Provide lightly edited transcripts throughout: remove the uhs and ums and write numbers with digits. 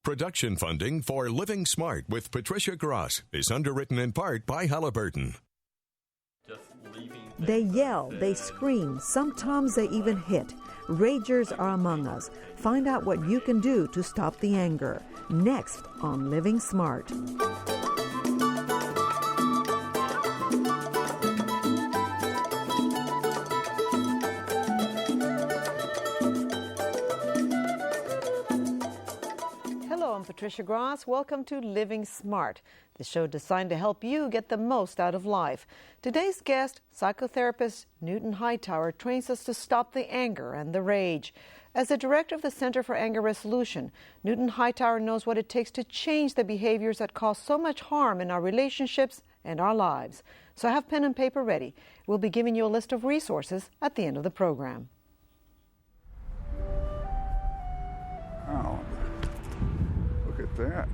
Production funding for Living Smart with Patricia Gras is underwritten in part by Halliburton. They yell, they scream, sometimes they even hit. Ragers are among us. Find out what you can do to stop the anger. Next on Living Smart. Hello, I'm Patricia Gras. Welcome to Living Smart, the show designed to help you get the most out of life. Today's guest, psychotherapist Newton Hightower, trains us to stop the anger and the rage. As the director of the Center for Anger Resolution, Newton Hightower knows what it takes to change the behaviors that cause so much harm in our relationships and our lives. So have pen and paper ready. We'll be giving you a list of resources at the end of the program. Wow. Look at that.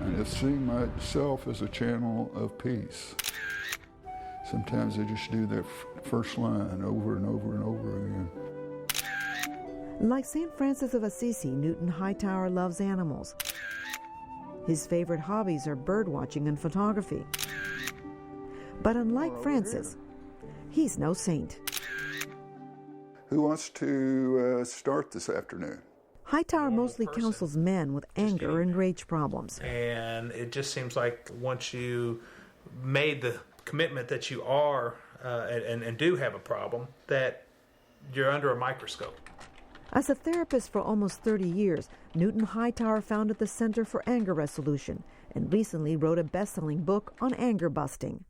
I just see myself as a channel of peace. Sometimes I just do that first line over and over and over again. Like St. Francis of Assisi, Newton Hightower loves animals. His favorite hobbies are bird watching and photography. But unlike Francis, he's no saint. Who wants to start this afternoon? Hightower mostly counsels men with anger and rage problems. And it just seems like once you made the commitment that you are and do have a problem, that you're under a microscope. As a therapist for almost 30 years, Newton Hightower founded the Center for Anger Resolution and recently wrote a best-selling book on anger busting.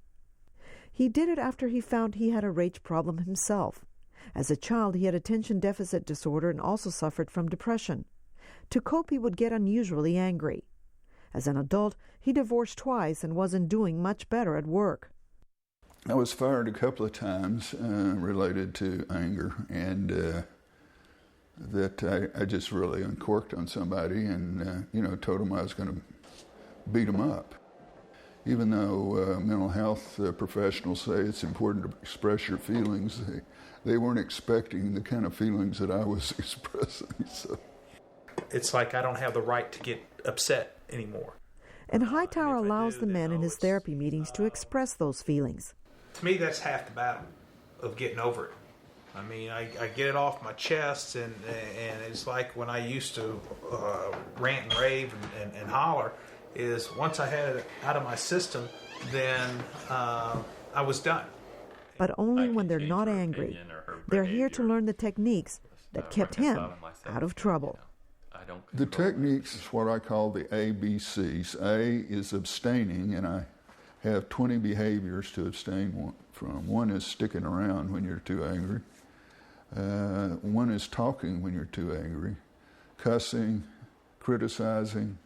He did it after he found he had a rage problem himself. As a child, he had attention deficit disorder and also suffered from depression. To cope, he would get unusually angry. As an adult, he divorced twice and wasn't doing much better at work. I was fired a couple of times related to anger, and that I just really uncorked on somebody and, told them I was going to beat them up. Even though mental health professionals say it's important to express your feelings, they weren't expecting the kind of feelings that I was expressing. So it's like I don't have the right to get upset anymore. And Hightower allows the men in his therapy meetings to express those feelings. To me, that's half the battle of getting over it. I mean, I get it off my chest, and it's like when I used to rant and rave and holler, is once I had it out of my system, then I was done. But only when they're not angry. They're here to learn the techniques that kept him out of trouble. The techniques is what I call the ABCs. A is abstaining, and I have 20 behaviors to abstain from. One is sticking around when you're too angry. One is talking when you're too angry. Cussing, criticizing,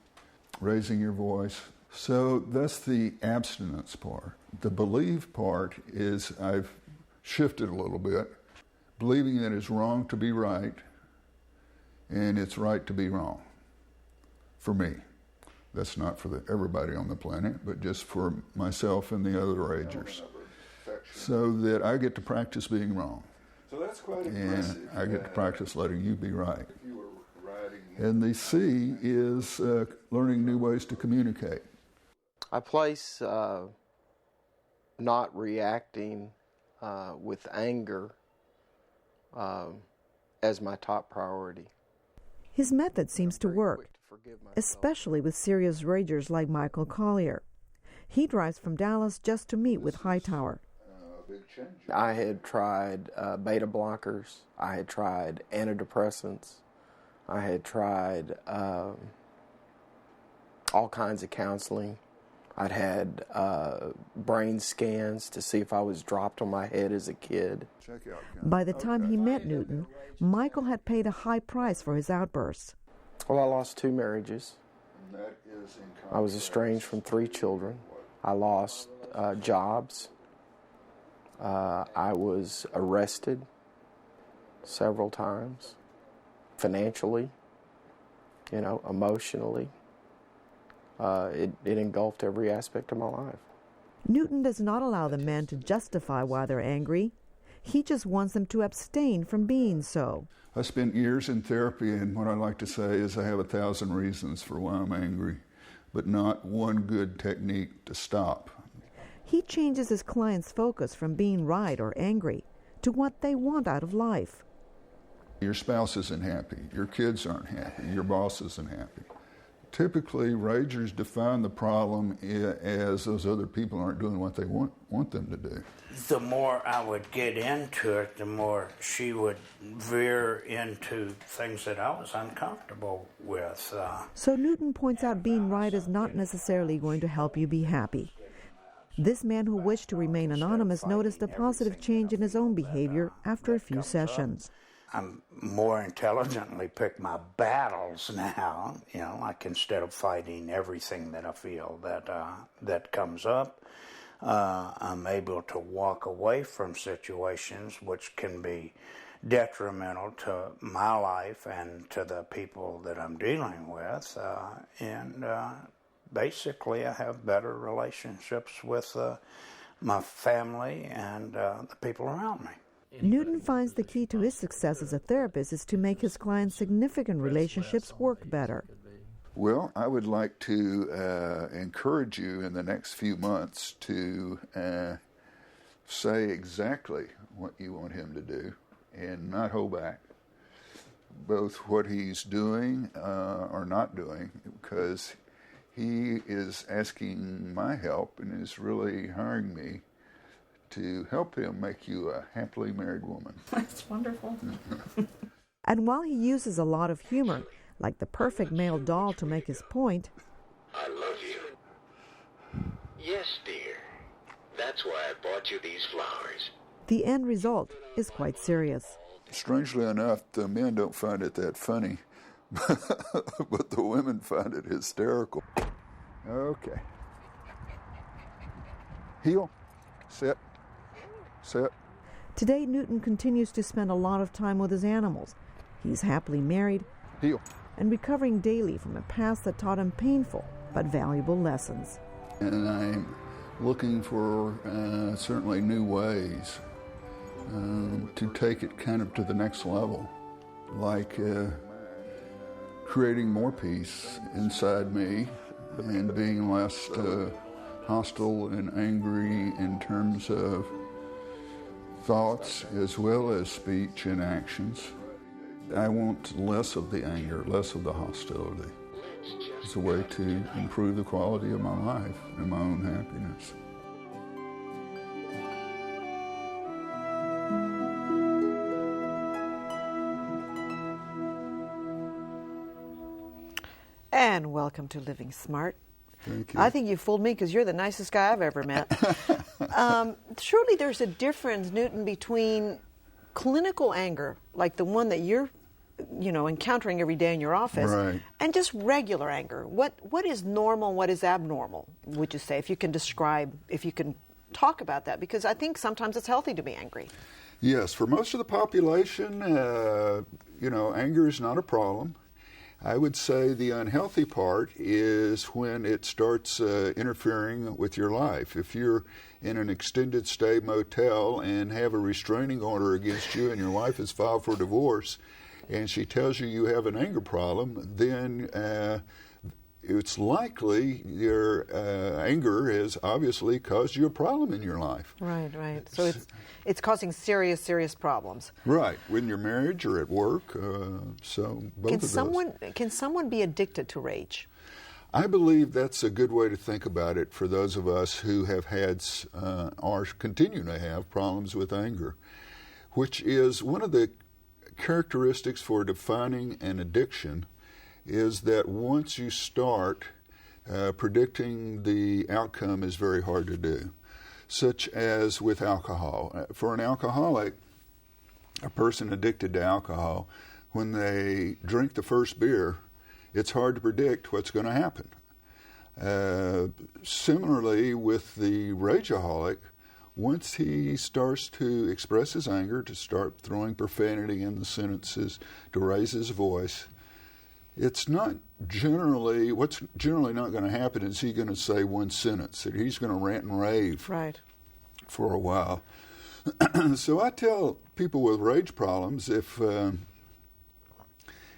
raising your voice. So that's the abstinence part. The believe part is I've shifted a little bit, believing that it's wrong to be right and it's right to be wrong. For me. That's not for everybody on the planet, but just for myself and the other ragers. So that I get to practice being wrong. So that's quite impressive. And I get to practice letting you be right. And the C is learning new ways to communicate. I place not reacting with anger as my top priority. His method seems to work, especially with serious ragers like Michael Collier. He drives from Dallas just to meet with Hightower. I had tried beta blockers. I had tried antidepressants. I had tried all kinds of counseling. I'd had brain scans to see if I was dropped on my head as a kid. By the time he met Newton, Michael had paid a high price for his outbursts. Well, I lost 2 marriages. I was estranged from 3 children. I lost jobs. I was arrested several times, financially, emotionally. It engulfed every aspect of my life. Newton does not allow the men to justify why they're angry. He just wants them to abstain from being so. I spent years in therapy, and what I like to say is I have 1,000 reasons for why I'm angry, but not one good technique to stop. He changes his clients' focus from being right or angry to what they want out of life. Your spouse isn't happy, your kids aren't happy, your boss isn't happy. Typically, ragers define the problem as those other people aren't doing what they want them to do. The more I would get into it, the more she would veer into things that I was uncomfortable with. So Newton points out being right is not necessarily going to help you be happy. This man who wished to remain anonymous noticed a positive change in his own behavior after a few sessions. I'm more intelligently pick my battles now, like instead of fighting everything that I feel that comes up, I'm able to walk away from situations which can be detrimental to my life and to the people that I'm dealing with, and basically I have better relationships with my family and the people around me. Newton finds the key to his success as a therapist is to make his clients' significant relationships work better. Well, I would like to encourage you in the next few months to say exactly what you want him to do and not hold back, both what he's doing or not doing, because he is asking my help and is really hiring me to help him make you a happily married woman. That's wonderful. And while he uses a lot of humor, like the perfect male doll to make his point, I love you. Yes, dear. That's why I bought you these flowers. the end result is quite serious. Strangely enough, the men don't find it that funny, but the women find it hysterical. Okay. Heel. Sit. Sit. Today, Newton continues to spend a lot of time with his animals. He's happily married Heel. and recovering daily from a past that taught him painful but valuable lessons. And I'm looking for certainly new ways to take it kind of to the next level, like creating more peace inside me and being less hostile and angry in terms of thoughts as well as speech and actions. I want less of the anger, less of the hostility. It's a way to improve the quality of my life and my own happiness. And welcome to Living Smart. Thank you. I think you fooled me because you're the nicest guy I've ever met. Surely there's a difference, Newton, between clinical anger, like the one that you're encountering every day in your office, right, and just regular anger. What is normal, what is abnormal, would you say, if you can talk about that? Because I think sometimes it's healthy to be angry. Yes, for most of the population, anger is not a problem. I would say the unhealthy part is when it starts interfering with your life. If you're in an extended stay motel and have a restraining order against you and your wife has filed for divorce and she tells you you have an anger problem, then it's likely your anger has obviously caused you a problem in your life. Right, right. So it's causing serious problems. Right, in your marriage or at work. So both of those. Can someone be addicted to rage? I believe that's a good way to think about it for those of us who have had or continue to have problems with anger, which is one of the characteristics for defining an addiction is that once you start, predicting the outcome is very hard to do, such as with alcohol. For an alcoholic, a person addicted to alcohol, when they drink the first beer, it's hard to predict what's going to happen. Similarly, with the rageaholic, once he starts to express his anger, to start throwing profanity in the sentences, to raise his voice, what's generally not going to happen is he's going to say one sentence, that he's going to rant and rave right, for a while. So I tell people with rage problems if it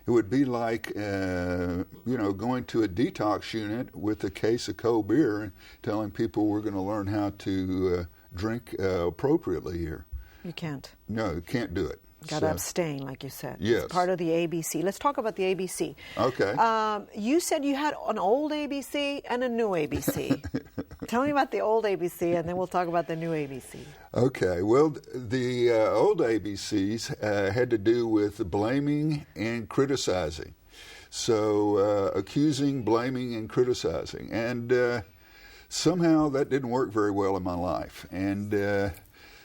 would be like, going to a detox unit with a case of cold beer and telling people we're going to learn how to drink appropriately here. You can't. No, you can't do it. Got to abstain, like you said. Yes. It's part of the ABC. Let's talk about the ABC. Okay. You said you had an old ABC and a new ABC. Tell me about the old ABC, and then we'll talk about the new ABC. Okay. Well, the old ABCs had to do with blaming and criticizing. So accusing, blaming, and criticizing. And somehow that didn't work very well in my life. And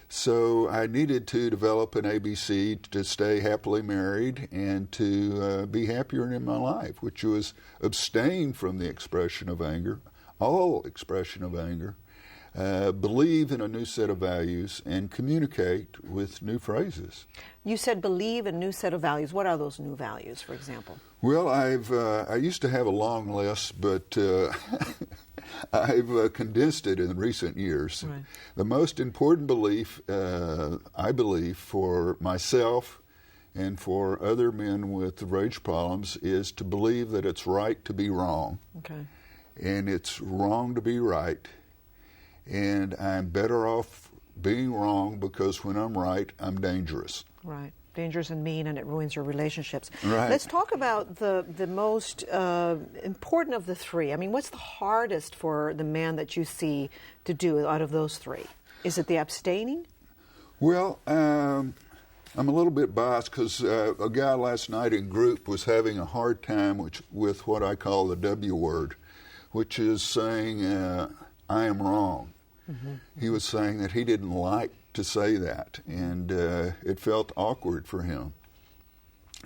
so I needed to develop an ABC to stay happily married and to be happier in my life, which was abstain from the expression of anger, all expression of anger, believe in a new set of values, and communicate with new phrases. You said believe in a new set of values. What are those new values, for example? Well, I used to have a long list, but I've condensed it in recent years. Right. The most important belief, I believe, for myself and for other men with rage problems is to believe that it's right to be wrong. Okay. And it's wrong to be right. And I'm better off being wrong because when I'm right, I'm dangerous. Right. Dangerous and mean, and it ruins your relationships. Right. Let's talk about the most important of the three. I mean, what's the hardest for the man that you see to do out of those three? Is it the abstaining? Well, I'm a little bit biased because a guy last night in group was having a hard time with what I call the W word, which is saying, I am wrong. Mm-hmm. He was saying that he didn't like to say that, and it felt awkward for him.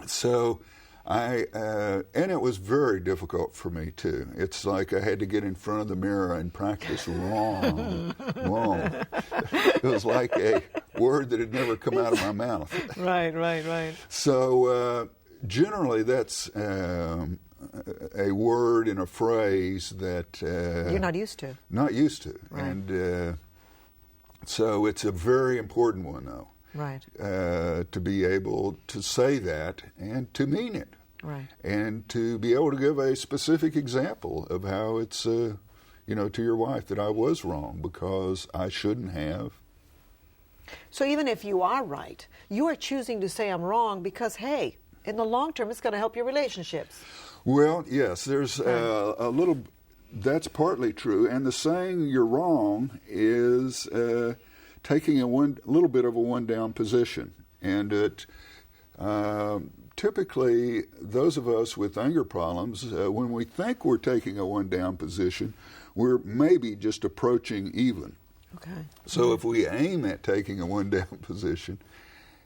So and it was very difficult for me too. It's like I had to get in front of the mirror and practice wrong. It was like a word that had never come out of my mouth. Right. So generally that's a word and a phrase that you're not used to. Not used to. Right. And so it's a very important one, though. Right. To be able to say that and to mean it. Right. And to be able to give a specific example of how it's, to your wife that I was wrong because I shouldn't have. So even if you are right, you are choosing to say I'm wrong because, hey, in the long term, it's going to help your relationships. Well, yes, there's a little. That's partly true, and the saying "you're wrong" is taking a little bit of a one-down position, and it typically those of us with anger problems, when we think we're taking a one-down position, we're maybe just approaching even. Okay. So if we aim at taking a one-down position,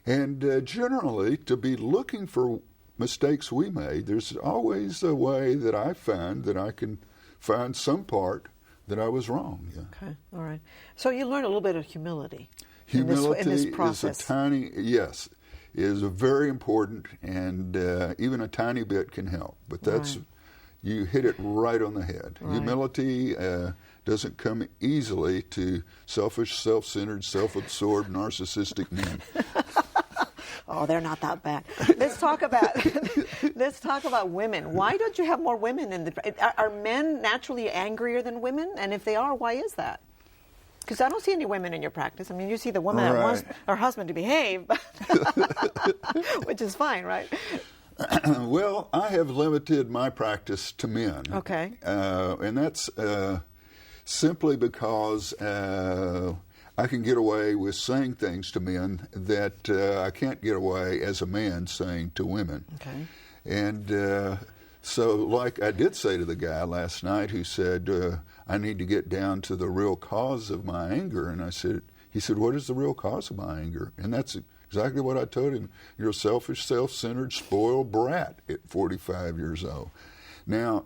and generally to be looking for mistakes we made, there's always a way that I find that I can find some part that I was wrong. Yeah. Okay, all right. So you learn a little bit of humility. Humility in this process. Is very important, and even a tiny bit can help. But that's, you hit it right on the head. Right. Humility doesn't come easily to selfish, self-centered, self-absorbed, narcissistic men. Oh, they're not that bad. Let's talk about women. Why don't you have more women in the? Are men naturally angrier than women? And if they are, why is that? Because I don't see any women in your practice. I mean, you see the woman that wants her husband to behave, which is fine, right? Well, I have limited my practice to men. Okay. And that's simply because I can get away with saying things to men that I can't get away as a man saying to women. Okay. And so, like I did say to the guy last night who said, I need to get down to the real cause of my anger. And he said, what is the real cause of my anger? And that's exactly what I told him. You're a selfish, self-centered, spoiled brat at 45 years old. Now,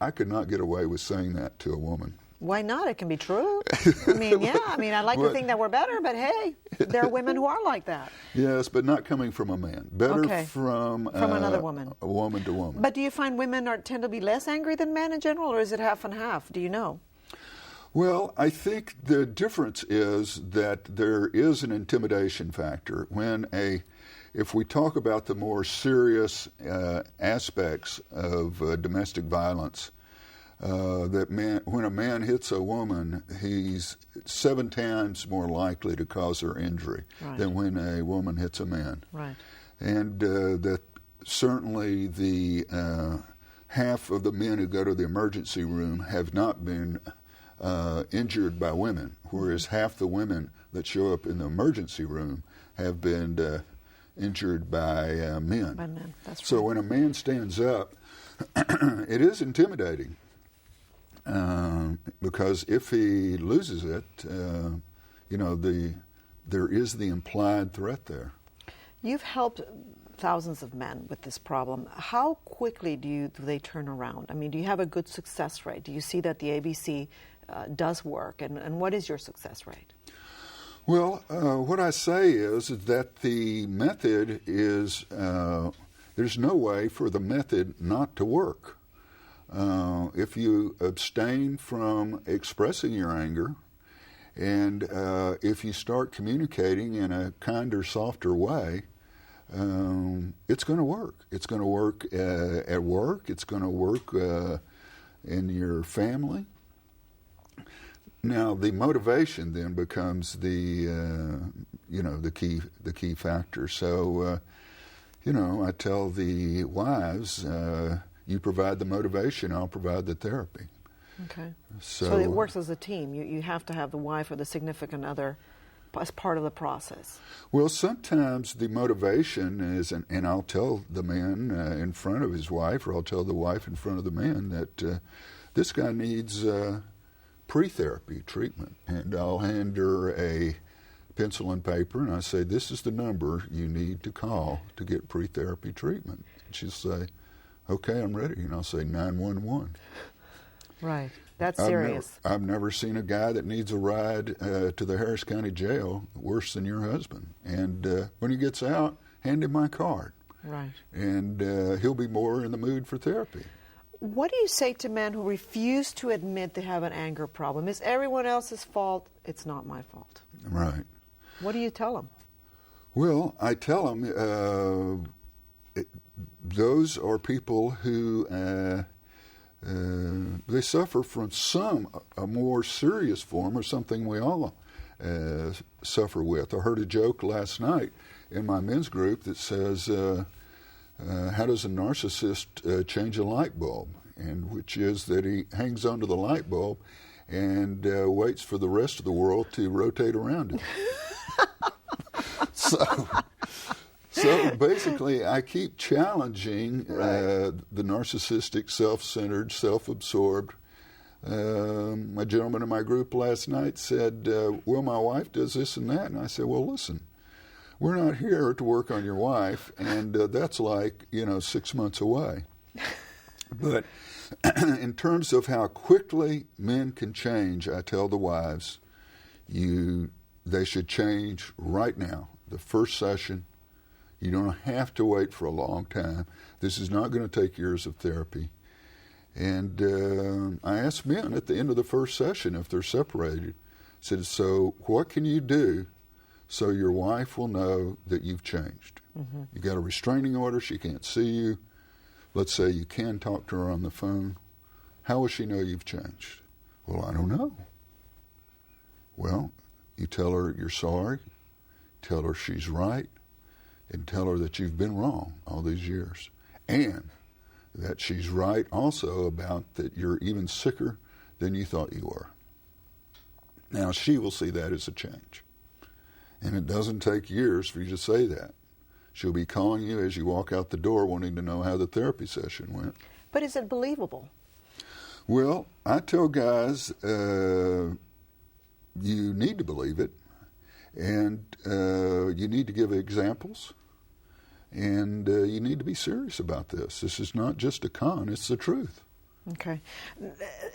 I could not get away with saying that to a woman. Why not? It can be true. I mean, yeah. I mean, I like to think that we're better, but hey, there are women who are like that. Yes, but not coming from a man. Better from another woman. A woman to woman. But do you find women tend to be less angry than men in general, or is it half and half? Do you know? Well, I think the difference is that there is an intimidation factor. If we talk about the more serious aspects of domestic violence, when a man hits a woman, he's 7 times more likely to cause her injury than when a woman hits a man. Right. And that certainly the half of the men who go to the emergency room have not been injured by women, whereas half the women that show up in the emergency room have been injured by men. By men, that's right. So when a man stands up, it is intimidating because if he loses it, there is the implied threat there. You've helped thousands of men with this problem. How quickly do they turn around? I mean, do you have a good success rate? Do you see that the ABC does work? And what is your success rate? Well, what I say is that the method is, there's no way for the method not to work. If you abstain from expressing your anger, and if you start communicating in a kinder, softer way, it's going to work. It's going to work at work. It's going to work in your family. Now, the motivation then becomes the key factor. So, I tell the wives, you provide the motivation, I'll provide the therapy. Okay. So it works as a team. You have to have the wife or the significant other as part of the process. Well, sometimes the motivation is, and I'll tell the man in front of his wife, or I'll tell the wife in front of the man that this guy needs pre-therapy treatment. And I'll hand her a pencil and paper, and I say, this is the number you need to call to get pre-therapy treatment. And she'll say, okay, I'm ready. And I'll say 911. Right. That's serious. I've never seen a guy that needs a ride to the Harris County Jail worse than your husband. And when he gets out, hand him my card. Right. And he'll be more in the mood for therapy. What do you say to men who refuse to admit they have an anger problem? It's everyone else's fault. It's not my fault. Right. What do you tell them? Well, I tell them those are people who they suffer from a more serious form of something we all suffer with. I heard a joke last night in my men's group that says, how does a narcissist change a light bulb? And which is that he hangs onto the light bulb and waits for the rest of the world to rotate around him. So basically, I keep challenging the narcissistic, self-centered, self-absorbed. A gentleman in my group last night said, well, my wife does this and that. And I said, well, listen, we're not here to work on your wife, and that's like, 6 months away. But in terms of how quickly men can change, I tell the wives, they should change right now. The first session, you don't have to wait for a long time. This is not going to take years of therapy. And I asked men at the end of the first session if they're separated. I said, so what can you do so your wife will know that you've changed? Mm-hmm. You got a restraining order, she can't see you. Let's say you can talk to her on the phone. How will she know you've changed? Well, I don't know. Well, you tell her you're sorry, tell her she's right, and tell her that you've been wrong all these years. And that she's right also about that you're even sicker than you thought you were. Now, she will see that as a change. And it doesn't take years for you to say that. She'll be calling you as you walk out the door wanting to know how the therapy session went. But is it believable? Well, I tell guys, you need to believe it, and you need to give examples, and you need to be serious about this. This is not just a con, it's the truth. Okay.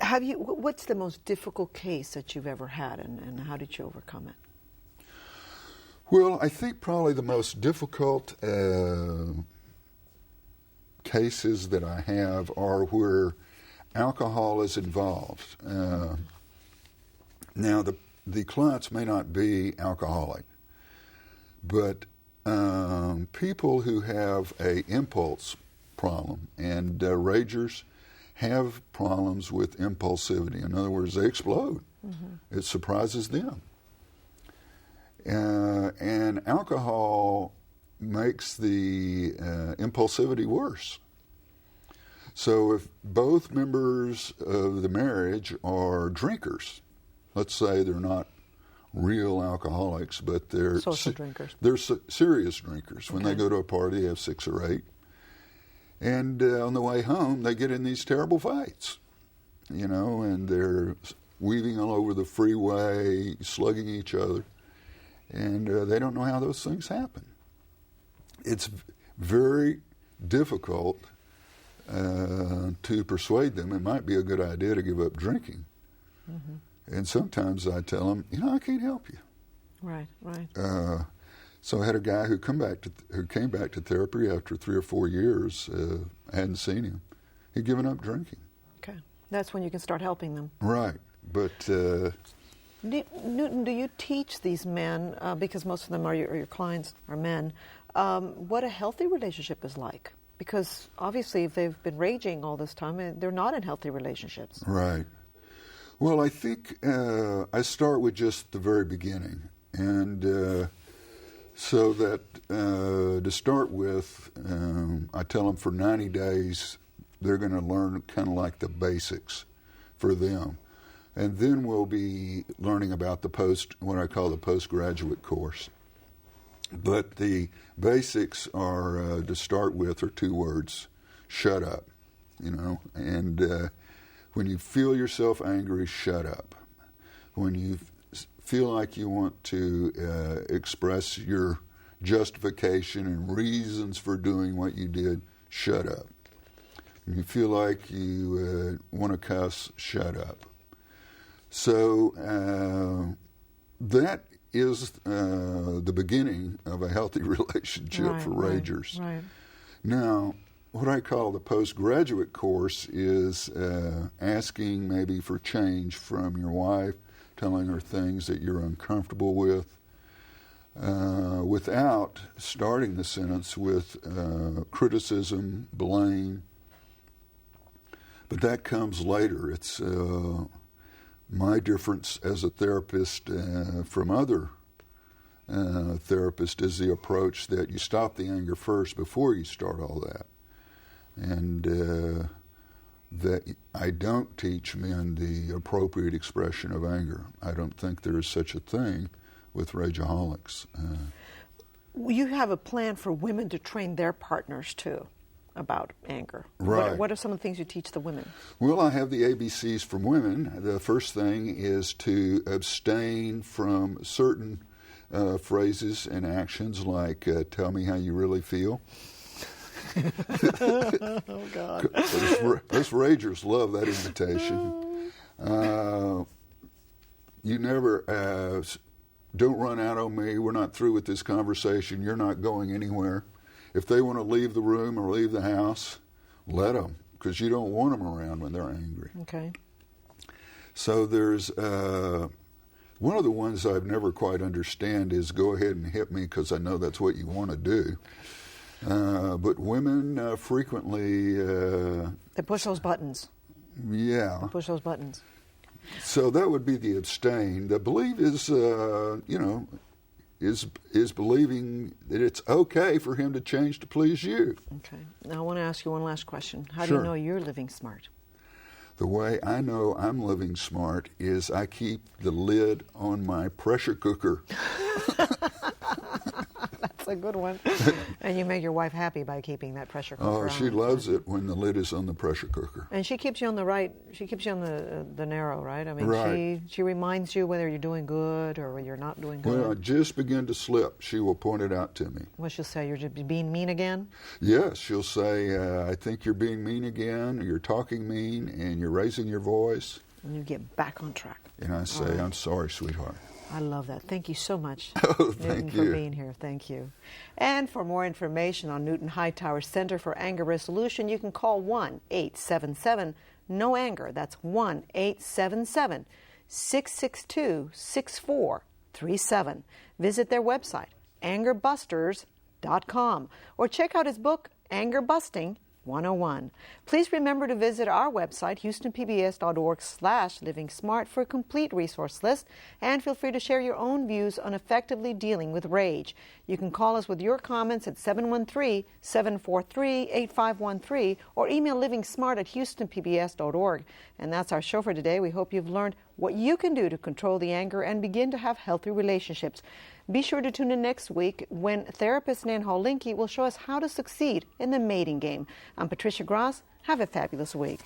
What's the most difficult case that you've ever had, and how did you overcome it? Well, I think probably the most difficult cases that I have are where alcohol is involved. Now, the clients may not be alcoholic, but people who have a impulse problem, and ragers have problems with impulsivity. In other words, they explode. Mm-hmm. It surprises them. And alcohol makes the impulsivity worse. So if both members of the marriage are drinkers, let's say they're not real alcoholics, but they're social drinkers. They're serious drinkers. When they go to a party, they have 6 or 8. And on the way home, they get in these terrible fights, and they're weaving all over the freeway, slugging each other. And they don't know how those things happen. It's very difficult to persuade them it might be a good idea to give up drinking. Mm-hmm. And sometimes I tell them, I can't help you. Right. So I had a guy who came back to therapy after 3 or 4 years. I hadn't seen him. He'd given up drinking. Okay. That's when you can start helping them. Right. But Newton, do you teach these men, because most of them are your clients are men, what a healthy relationship is like? Because obviously if they've been raging all this time, they're not in healthy relationships. Right. Well, I think I start with just the very beginning. And so that to start with, I tell them for 90 days they're going to learn kind of like the basics for them. And then we'll be learning about what I call the postgraduate course. But the basics are, to start with, are 2 words: shut up, And when you feel yourself angry, shut up. When you feel like you want to express your justification and reasons for doing what you did, shut up. When you feel like you want to cuss, shut up. So that is the beginning of a healthy relationship for ragers. Right. Now, what I call the postgraduate course is asking maybe for change from your wife, telling her things that you're uncomfortable with, without starting the sentence with criticism, blame. But that comes later. It's my difference as a therapist from other therapists is the approach that you stop the anger first before you start all that. And that I don't teach men the appropriate expression of anger. I don't think there is such a thing with rageaholics. You have a plan for women to train their partners too about anger. Right. What are some of the things you teach the women? Well, I have the ABCs from women. The first thing is to abstain from certain phrases and actions like, tell me how you really feel. Oh, God. Us ragers love that invitation. You never, don't run out on me. We're not through with this conversation. You're not going anywhere. If they want to leave the room or leave the house, let them, because you don't want them around when they're angry. Okay. So there's one of the ones I've never quite understand is go ahead and hit me because I know that's what you want to do. But women frequently... they push those buttons. Yeah. They push those buttons. So that would be the abstain. The believe is, is believing that it's okay for him to change to please you. Okay. Now I want to ask you one last question. How do Sure. you know you're living smart? The way I know I'm living smart is I keep the lid on my pressure cooker. That's a good one. And you make your wife happy by keeping that pressure cooker on. Oh, she loves it when the lid is on the pressure cooker. And she keeps you on the right, she keeps you on the narrow, right? I mean, Right. she reminds you whether you're doing good or whether you're not doing good. When I just begin to slip, she will point it out to me. What she'll say, you're just being mean again? Yes, she'll say, I think you're being mean again, you're talking mean, and you're raising your voice. And you get back on track. And I say, I'm sorry, sweetheart. I love that. Thank you so much, Oh, Newton, thank for you. being here. Thank you. And for more information on Newton Hightower Center for Anger Resolution, you can call 1-877-NO-ANGER. That's 1-877 662-6437. Visit their website, angerbusters.com, or check out his book, Anger Busting 101. Please remember to visit our website, houstonpbs.org/Living Smart, for a complete resource list, and feel free to share your own views on effectively dealing with rage. You can call us with your comments at 713-743-8513 or email livingsmart@houstonpbs.org. And that's our show for today. We hope you've learned what you can do to control the anger and begin to have healthy relationships. Be sure to tune in next week when therapist Nan Hall-Linke will show us how to succeed in the mating game. I'm Patricia Gras. Have a fabulous week.